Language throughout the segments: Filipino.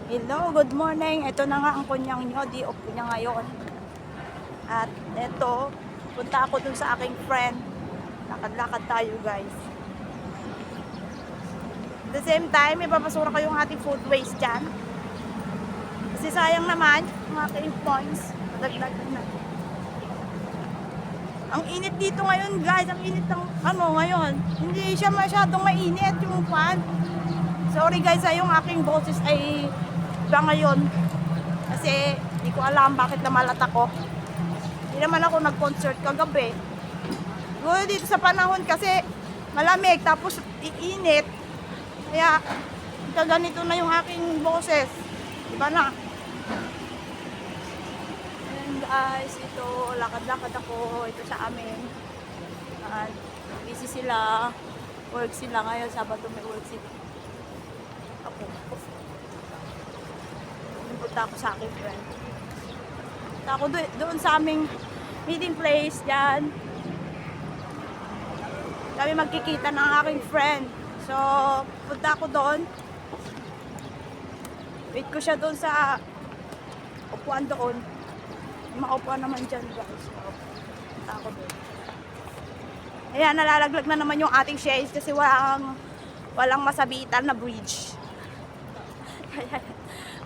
Hello, good morning. Ito na nga ang kunyang nyo. Di off ko niya ngayon. At ito, punta ako dun sa aking friend. Lakad-lakad tayo, guys. At the same time, ipapasura ko yung ating food waste dyan. Kasi sayang naman, yung aking points. Madagdag na. Ang init dito ngayon, guys. Ang init ng ngayon. Hindi siya masyadong mainit yung fan. Sorry guys, yung aking boses ay iba ngayon. Kasi hindi ko alam bakit namalat ako. Hindi naman ako nag-concert kagabi. Siguro dito sa panahon kasi malamig tapos iinit. Kaya ganito na yung aking boses. Iba na. And guys, ito lakad-lakad ako ito sa amin. At busy sila. Work sila ngayon. Sabado may work sila. Punta ako sa aking friend. Punta ako doon sa aming meeting place dyan. Kami magkikita ng aking friend. So, punta ako doon. Wait ko siya doon sa upuan doon. May maupuan naman dyan, guys. So, punta ako doon. Ayan, nalalaglag na naman yung ating shades kasi walang masabitan na bridge.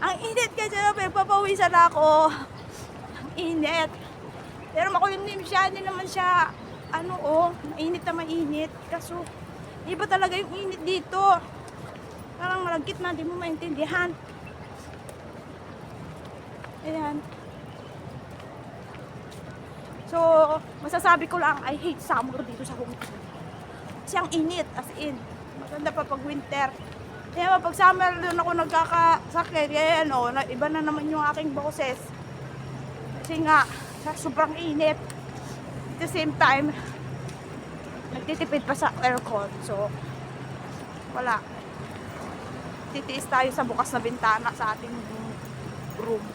Ang init kasi papawisan ako. Ang init. Pero makulimlim siya, hindi naman siya mainit na mainit. Kaso, iba talaga yung init dito. Parang malagkit na, hindi mo maintindihan. Ayan. So, masasabi ko lang, I hate summer dito sa Hong Kong. Kasi ang init, as in. Maganda pa pag winter. Kaya pag summer doon ako nagkakasakit, kaya iba na naman yung aking boses. Kasi nga, sobrang init. At the same time, nagtitipid pa sa aircon. So, wala. Titiis tayo sa bukas na bintana sa ating room.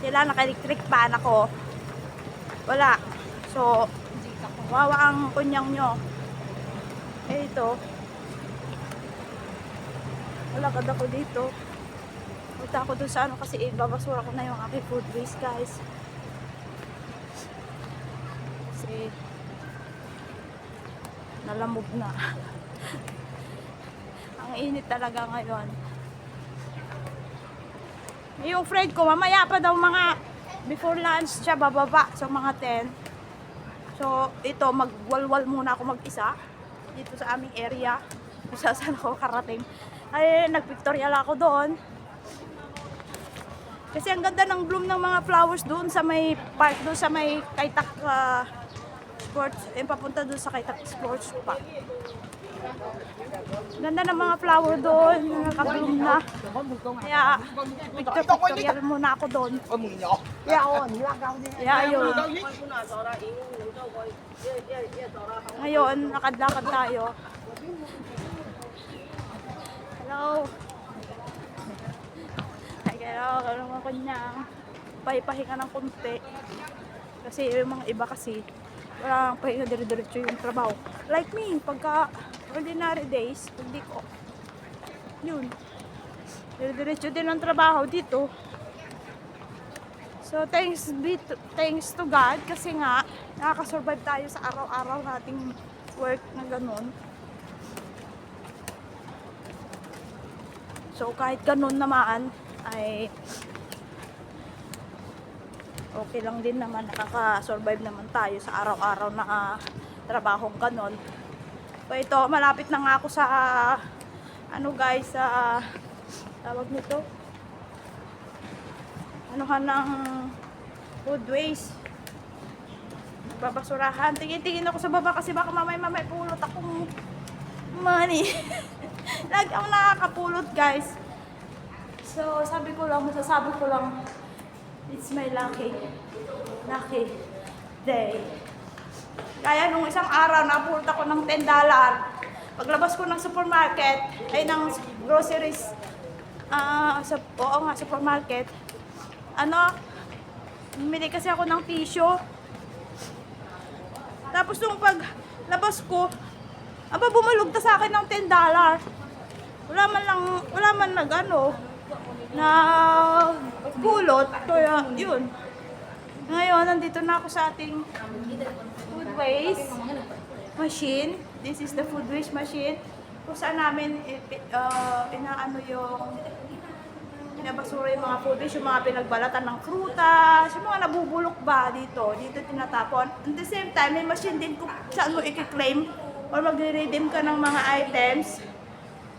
Sila naka-electric fan ako. Wala. So, wawa ang kunyang nyo. Ito. Lakad ako dito. Punta ako dun sa kasi babasura ko na yung aking food waste, guys. Kasi nalamog na. Ang init talaga ngayon. Yung friend ko, mamaya pa daw mga before lunch siya bababa sa mga 10. So, ito, magwalwal muna ako mag-isa dito sa aming area. Saan ako karating. Ay, nag-pictorial ako doon. Kasi ang ganda ng bloom ng mga flowers doon sa may park, doon sa may Kaitak Sports, papunta doon sa Kaitak Sports Park. Ganda ng mga flower doon, nakabloom na. Kaya, pictorial muna ako doon. Kaya, ayun. Ngayon, lakad-lakad tayo. Hello. Ay, kaya naman ko niya pahipahinga ng konti. Kasi yung mga iba kasi walang pahinga dire-diretso yung trabaho. Like me, pagka ordinary days, hindi ko. Yun. Dire-diretso din ang trabaho dito. So, thanks to God kasi nga nakaka-survive tayo sa araw-araw nating work na ganun. So, kahit ganun naman, ay okay lang din naman, nakaka-survive naman tayo sa araw-araw na trabahong ganun. So, ito, malapit na nga ako sa, guys, sa, tawag nito, ng food waste. Babasurahan. Tingin-tingin ako sa baba kasi baka mamay pulot akong money. Lagi ako nakakapulot, guys. So, masasabi ko lang, it's my lucky day. Kaya nung isang araw, napulot ako ng $10. Paglabas ko ng supermarket, ay ng groceries, supermarket, bumili kasi ako ng tissue. Tapos nung paglabas ko, bumalugta sa akin ng $10. wala man nag-ano, na pulot. Kaya, yun. Ngayon, nandito na ako sa ating food waste machine. This is the food waste machine. Kung saan namin inaano yung binabasura yung mga food waste, yung mga pinagbalatan ng prutas, yung mga nabubulok ba dito tinatapon. At the same time, may machine din kung saan mo i-claim or magre-redeem ka ng mga items.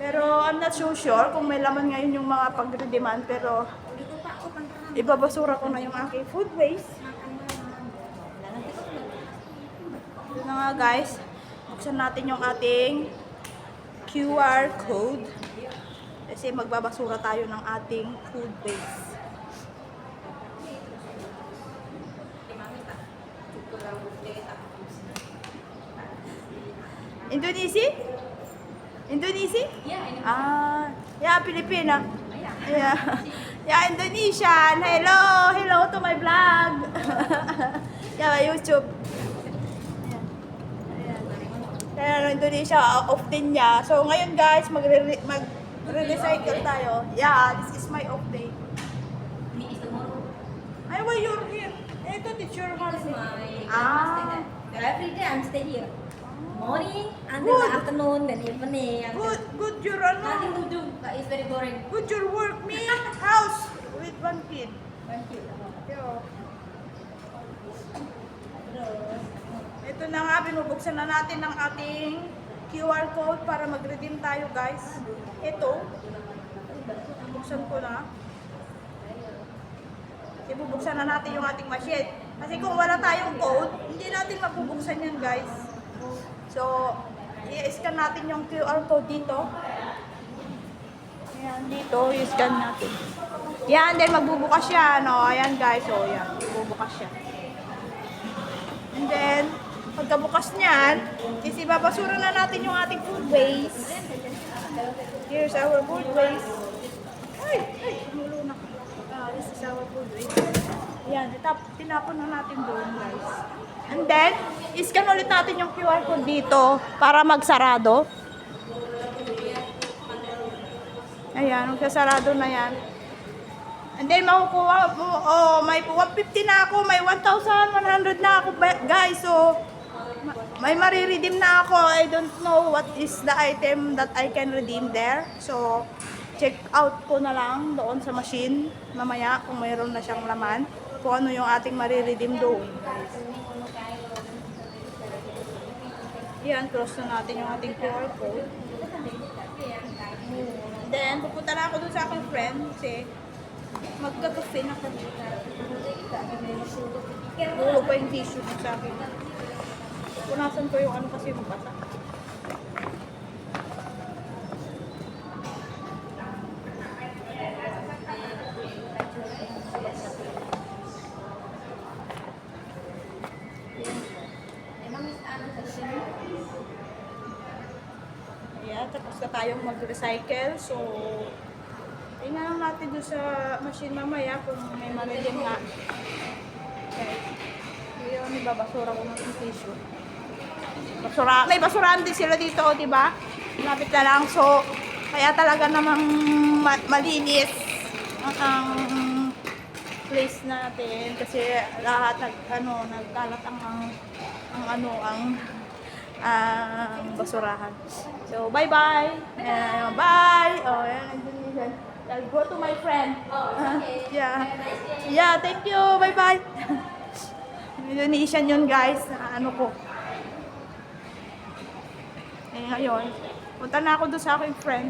Pero I'm not so sure kung may laman ngayon yung mga pag-redeeman, pero ibabasura ko na yung aking food waste. Ito na nga guys, buksan natin yung ating QR code kasi magbabasura tayo ng ating food waste. Indonesia? Indonesia? Yeah, Pilipina. Yeah. Yeah, Indonesian. Hello to my vlog. Yeah, YouTube. Kaya Indonesia, off din niya. So ngayon guys, mag-recycle tayo. Yeah, this is my off day. Ay, why you're here? Ito, teacher holiday. Every day I'm stay here. Morning, and then the afternoon, then evening. Good your ano. Nothing to do. It's very boring. Good your work, me. House with one kid. Thank you. Yo. Ito na nga, binubuksan na natin ang ating QR code para mag-redeem tayo guys. Ito, buksan ko na. Ibubuksan na natin yung ating machine. Kasi kung wala tayong code, hindi natin mabubuksan yan guys. So, i-scan natin yung QR code dito. Ayan, dito, i-scan natin. Yan, then magbubukas siya, no? Ayan guys, so yan, magbubukas siya. And then, pagkabukas niyan, is ibabasura na natin yung ating food waste. Here's our food waste. Ay, tumulo na. This is our food waste. Ayan, tinapon na natin doon guys. And then, iscan ulit natin yung QR code dito para magsarado. Ayan, magsasarado na yan. And then, makukuha mo, may 150 na ako, may 1,100 na ako guys. So, may mariredeem na ako. I don't know what is the item that I can redeem there. So, check out ko na lang doon sa machine mamaya kung mayroon na siyang laman. Kung ano yung ating mariredeem doon. Yan, cross na natin yung ating QR code. Then, pupunta na ako doon sa aking friend kasi magkakafe na kami. Gulo pa yung tissue sa akin. Punasan ko yung ano kasi mabasa. Ayan, tapos na tayong mag-recycle. So, tingnan lang natin doon sa machine mamaya kung may marilim nga. Okay. Ngayon, ibabasura ko ng tissue. May basurahan din sila dito, di ba? Lapit na lang. So, kaya talaga namang malinis ang place natin kasi lahat nagkalat ang basurahan. So, bye-bye. Bye. Oh, yan. I'll go to my friend. Okay. Yeah, thank you. Bye-bye. Indonesian yun, guys. Ano ko. Ngayon, punta na ako doon sa aking friend.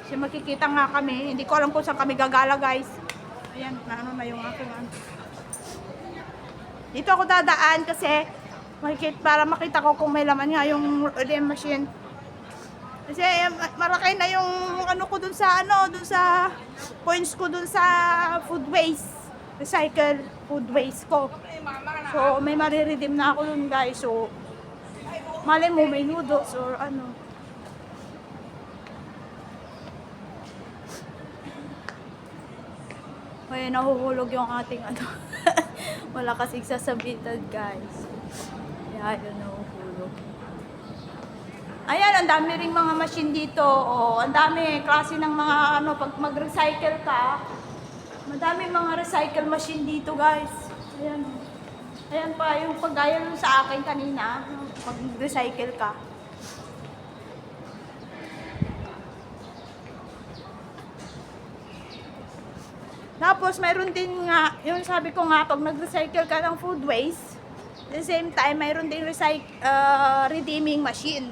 Kasi makikita nga kami. Hindi ko alam kung saan kami gagala, guys. Ayan, ano na yung aking ano. Dito ako dadaan kasi para makita ko kung may laman nga yung redeem machine. Kasi marakay na yung ano ko dun sa points ko dun sa food waste. Recycle food waste ko. So, may mariredeem na ako dun, guys. So, malay mo may noodles or ano. May nahuhulog yung ating ano. Wala kasing sasabitan, guys. Kaya yun nahuhulog. Ayan, ang dami ring mga machine dito. Oh, ang dami klase ng mga ano, pag mag-recycle ka, madami mga recycle machine dito, guys. Ayan. Ayan pa, yung paggaya nun sa akin kanina, mag-recycle ka. Tapos, mayroon din nga, yung sabi ko nga, pag nag-recycle ka ng food waste, at the same time, mayroon din redeeming machine.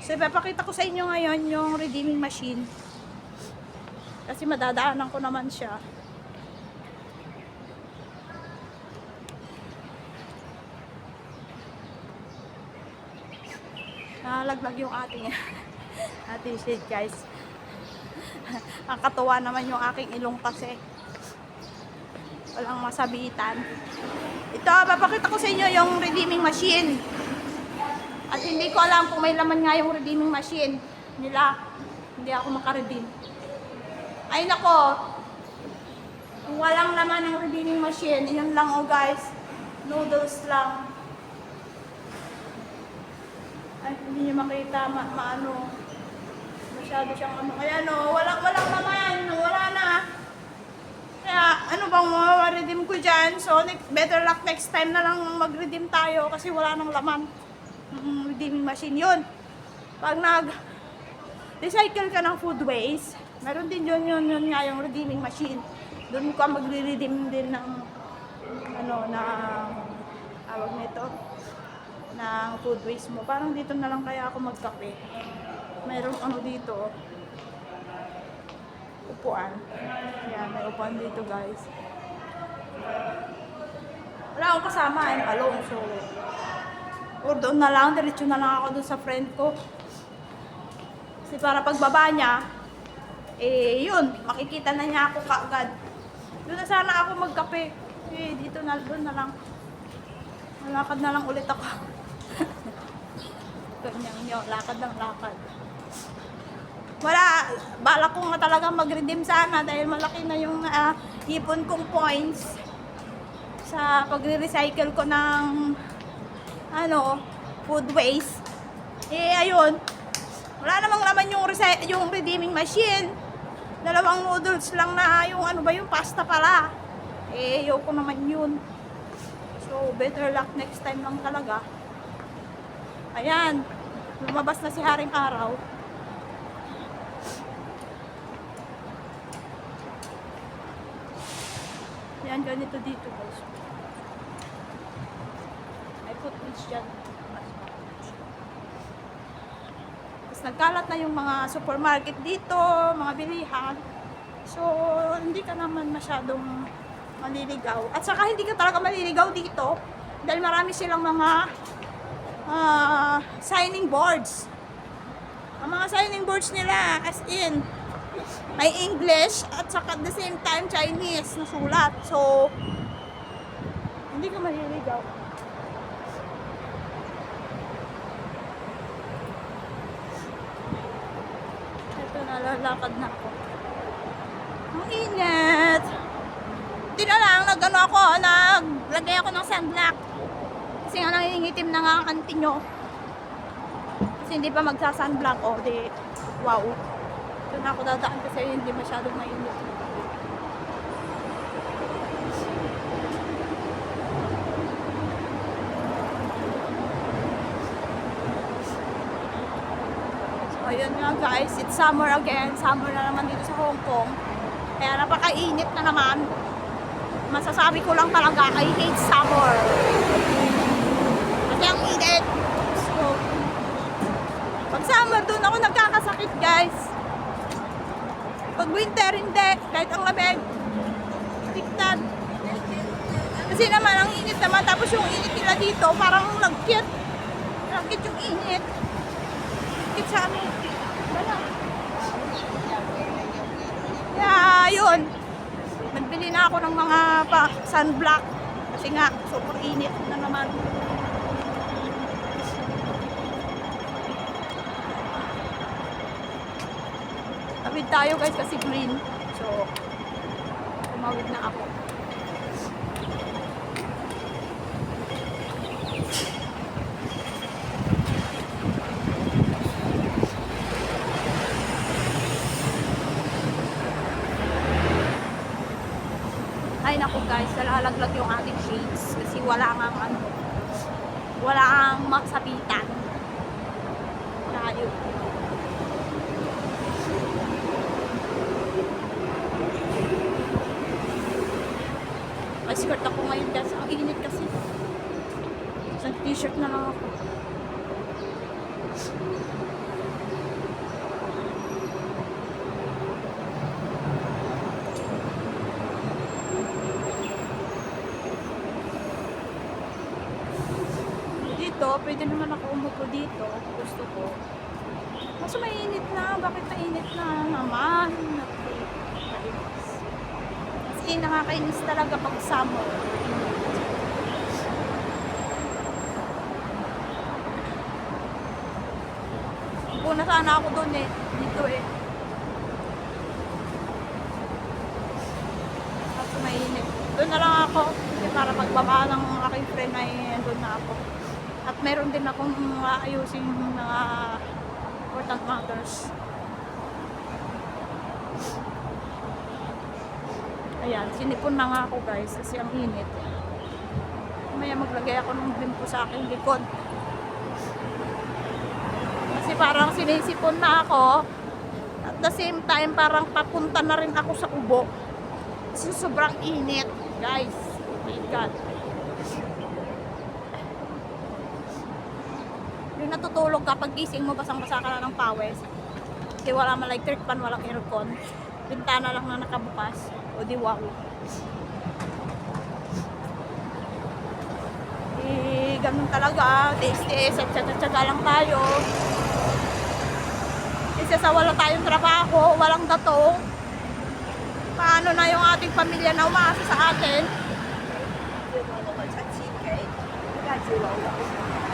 So, ipapakita ko sa inyo ngayon yung redeeming machine. Kasi madadaanan ko naman siya. Nalaglag yung ating shade, guys. Nakakatuwa naman yung aking ilong kasi. Walang masabitan. Ito, papakita ko sa inyo yung redeeming machine. At hindi ko alam kung may laman nga yung redeeming machine nila. Hindi ako makaredeem. Ay nako. Kung walang laman ng redeeming machine, yun lang oh guys. Noodles lang. Ay, hindi nyo makita. Maano. Masyado siyang ano. Kaya no, walang laman. Wala na. Kaya, ano bang ma-redeem ko dyan? So, better luck next time na lang mag-redeem tayo kasi wala nang laman. Redeeming machine yun. Pag nag-recycle ka ng food waste, meron din yun nga yung redeeming machine. Doon ka magre-redeem din ng ano, tawag nito, ng food waste mo. Parang dito na lang kaya ako magkape. Mayroong ano dito, upuan. Ayan, may upuan dito guys. Wala akong kasama, I'm alone. So, or doon na lang, diretso na lang ako doon sa friend ko. Kasi para pagbaba niya, yun, makikita na niya ako kaagad. Doon na sana ako magkape. Dito na, doon na lang. Malakad na lang ulit ako. Ganyan yun, lakad ng lakad. Wala, balak ko nga talaga mag-redeem sana dahil malaki na yung ipon kong points sa pagre-recycle ko ng ano, food waste. Ayun. Wala namang laman yung redeeming machine. Dalawang noodles lang na yung ano ba yung pasta pala. Ayoko naman yun. So, better luck next time lang talaga. Ayan. Lumabas na si Haring Araw. Yan, ganito dito guys. May footprints dyan. Tapos nagkalat na yung mga supermarket dito, mga bilihan. So, hindi ka naman masyadong maliligaw. At saka hindi ka talaga maliligaw dito dahil marami silang mga signing boards. Ang mga signing boards nila as in may English at saka at the same time Chinese na sulat. So, hindi ka maliligaw. Ito, nalalakad na ako. Ang init. Hindi na lang, naglagay ako ng sunblock. Kasi nga nangingitim na nga ang kanti nyo. Kasi hindi pa magsa-sunblock. O, di, wow. Ito na ako dadaan kasi hindi masyadong mainit. So, ayun nga guys. It's summer again. Summer na naman dito sa Hong Kong. Kaya napakainit na naman. Masasabi ko lang talaga, I hate summer. Kasi ang init. So, pag summer, doon ako nagkakasakit guys. Pag winter, hindi. Kahit ang lamig. Tiktad. Kasi naman, ang init naman. Tapos yung init nila dito, parang lagkit. Lagkit yung init. Lagkit sa amin. Wala. Kaya, yun. Nagbili na ako ng mga sunblock. Kasi nga, super init na naman. Tawid tayo guys kasi green. So, tumawid na ako. Ay naku guys, nalalaglag yung ating shades kasi wala nga ano, wala ang masabitan. Tayo. Ay, skirt ako ngayon guys. Ang init kasi. Sa t-shirt na lang ako. Dito, pwede naman ako umupo dito. Gusto ko. Kaso mainit na. Bakit mainit na naman? Kasi nakakainis talaga pag summer. Una sana ako doon eh. Dito eh. Kaso mainit. Doon na lang ako. Kasi para pagbaba ng aking friend ay doon na ako. At meron din akong ayusin mga important matters. Ayan, sinipon na nga ako guys kasi ang init. Mamaya maglagay ako ng bimpo sa aking likod. Kasi parang sinisipon na ako. At the same time, parang papunta na rin ako sa ubo. Kasi sobrang init, guys. Oh my God. Yung natutulog kapag gising mo, basang-basa ka na ng pawis. Kasi wala man like fan, walang aircon. Bintana lang na nakabukas. O di wow. Eh, ganun talaga. Tiis-tiis at tsaga-tsaga lang tayo. Kasi sa wala tayong trabaho, walang dato. Paano na yung ating pamilya na umaasa sa atin?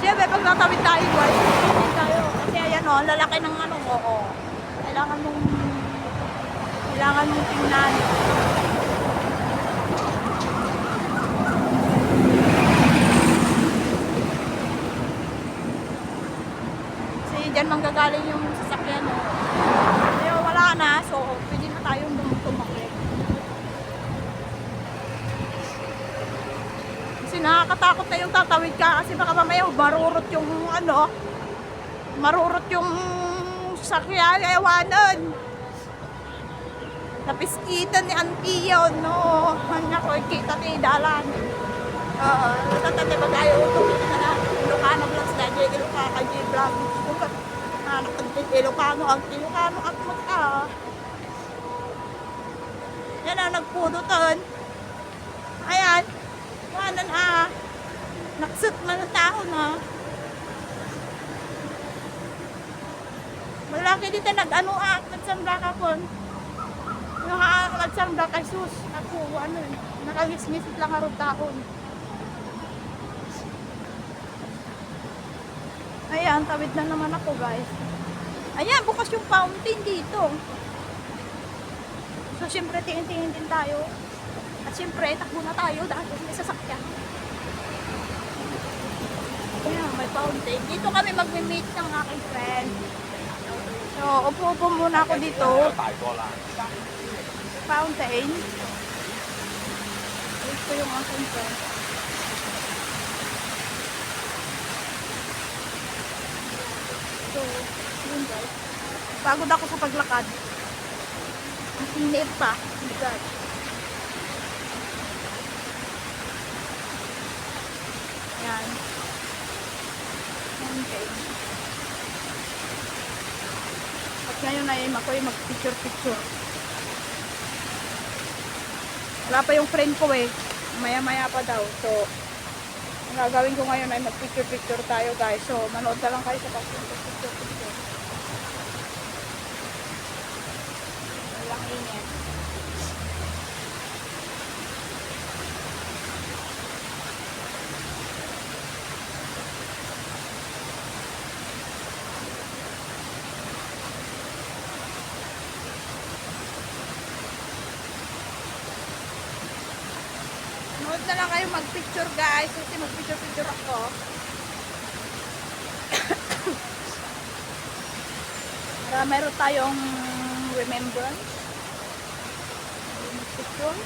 Siyempre, pag natawid tayo, guys, kasi ayan o, lalaki ng ano mo, o. Kailangan mong tingnan. Kasi dyan manggagaling yung sasakyan, o. Kaya wala na, so pwede na tayong tumakit. Kasi nakakatakot na yung tatawid ka kasi baka mamaya marurot yung sasakyan, ewanan. Napiskitan ni auntie yun, no? Nako, kita ni dalan. Tatati ba tayo tumingin na na Ilocano vlogs na, Ilocano ka, J-vlog. Anak ng Ilocano, ang Ilocano at mata. Yan na, nagpudutan. Ayan. Wanan naksut man ang tao na. Malaki dito nagsambla ka po. Yung nagsambla kay sus. Ako, nakagismisit lang harap taon. Ayan, tawid na naman ako guys. Ayan, bukas yung fountain dito. So, syempre, tingin-tingin din tayo. At syempre, takbo na tayo dahil may sasakyan. Ayan, may fountain. Dito kami magme-meet ng aking friend. So, upo-upo muna ako dito. Fountain. Ito yung aking friend. So, yun guys. Pagod ako sa paglakad. Ang init pa. Oh God. Yan. Okay. At ngayon ay ako ay mag-picture-picture. Wala pa yung friend ko eh. Maya-maya pa daw. So, ang gagawin ko ngayon ay mag-picture-picture tayo guys. So, manood na lang kayo sa pag-picture-picture. Walang init. Manood na lang kayo mag-picture guys. Kasi mag-picture-picture ako. Para meron tayong remembrance. Picture.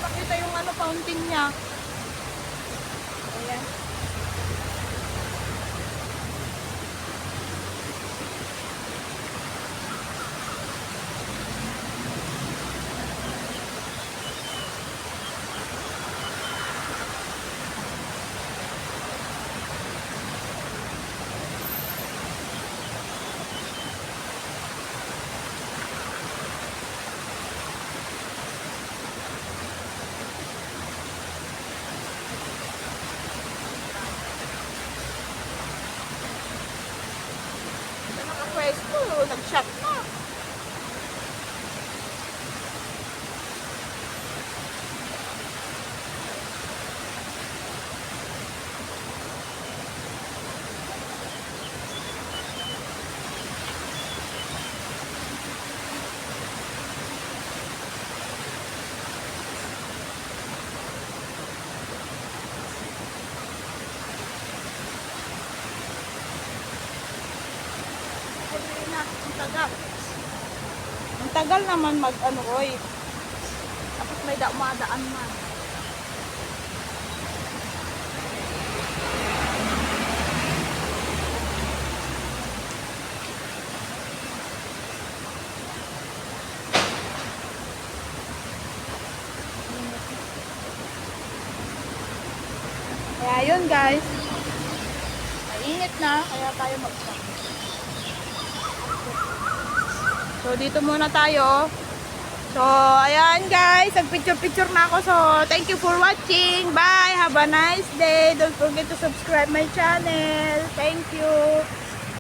Makita yung ano, fountain niya. Ayan. Nakapwesto, nag-shop na. Ang tagal. Ang tagal naman mag-ano, oy. Tapos may umadaan man. Kaya yun guys. Mainit na, kaya tayo mag-stop. So, dito muna tayo. So, ayan guys. Nag-picture-picture na ako. So, thank you for watching. Bye! Have a nice day. Don't forget to subscribe my channel. Thank you.